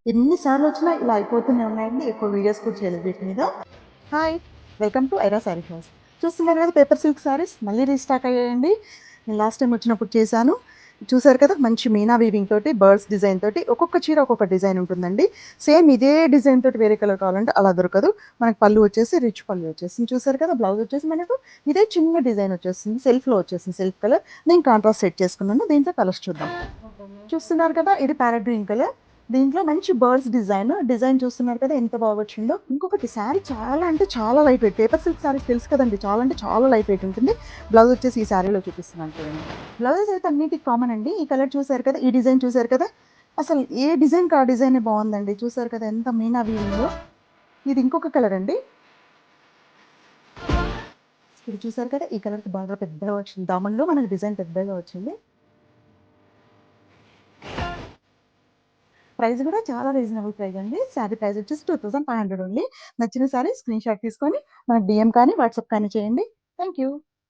ఎన్ని సార్లు వచ్చినా ఇలా అయిపోతూనే ఉన్నాయండి. ఎక్కువ వీడియోస్ కూడా చేయలేదు వీటి మీద. Hi! Welcome to Aira sari house. చూస్తున్నారు కదా పేపర్ సిల్క్ సారీస్ మళ్ళీ రీస్టాక్ అయ్యాయండి. నేను లాస్ట్ టైమ్ వచ్చినప్పుడు చేశాను. చూసారు కదా మంచి మీనా వీవింగ్ తోటి, బర్డ్స్ డిజైన్ తోటి ఒక్కొక్క చీర ఒక్కొక్క డిజైన్ ఉంటుందండి. సేమ్ ఇదే డిజైన్ తోటి వేరే కలర్ కావాలంటే అలా దొరకదు. మనకు పళ్ళు వచ్చేసి రిచ్ పళ్ళు వచ్చేసింది. చూసారు కదా బ్లౌజ్ వచ్చేసి మనకు ఇదే చిన్న డిజైన్ వచ్చేస్తుంది. సెల్ఫ్‌లో వచ్చేసింది సెల్ఫ్ కలర్. నేను కాంట్రాస్ట్ సెట్ చేసుకున్నాను. దీంట్లో కలర్స్ చూద్దాం. చూస్తున్నారు కదా ఇది ప్యారెట్ గ్రీన్ కలర్. దీంట్లో మంచి బర్డ్స్ డిజైన్ చూస్తున్నారు కదా ఎంత బాగా వచ్చిందో. ఇంకొకటి శారీ చాలా అంటే చాలా light weight. Paper silk saris తెలుసు కదండి, చాలా అంటే చాలా లైట్ వెయిట్ ఉంటుంది. బ్లౌజ్ వచ్చేసి ఈ శారీలో చూపిస్తున్నాను చూడండి. బ్లౌజెస్ అయితే అన్నిటికి కామన్ అండి. ఈ కలర్ చూసారు కదా, ఈ డిజైన్ చూసారు కదా, అసలు ఏ డిజైన్కి ఆ డిజైన్ బాగుందండి. చూసారు కదా ఎంత మీనా వీవింగ్. ఇది ఇంకొక కలర్ అండి. ఇది చూసారు కదా, ఈ కలర్ బాగా పెద్దగా వచ్చింది. దామన్లో మనకి డిజైన్ పెద్దగా వచ్చింది. ప్రైస్ కూడా చాలా రీజనబుల్ ప్రైస్ అండి. శారీ ప్రైస్ వచ్చేసి 2500 ఓన్లీ. నచ్చిన శారీ స్క్రీన్ షాట్ తీసుకొని మనకు DM కానీ వాట్సాప్ కానీ చేయండి. Thank you.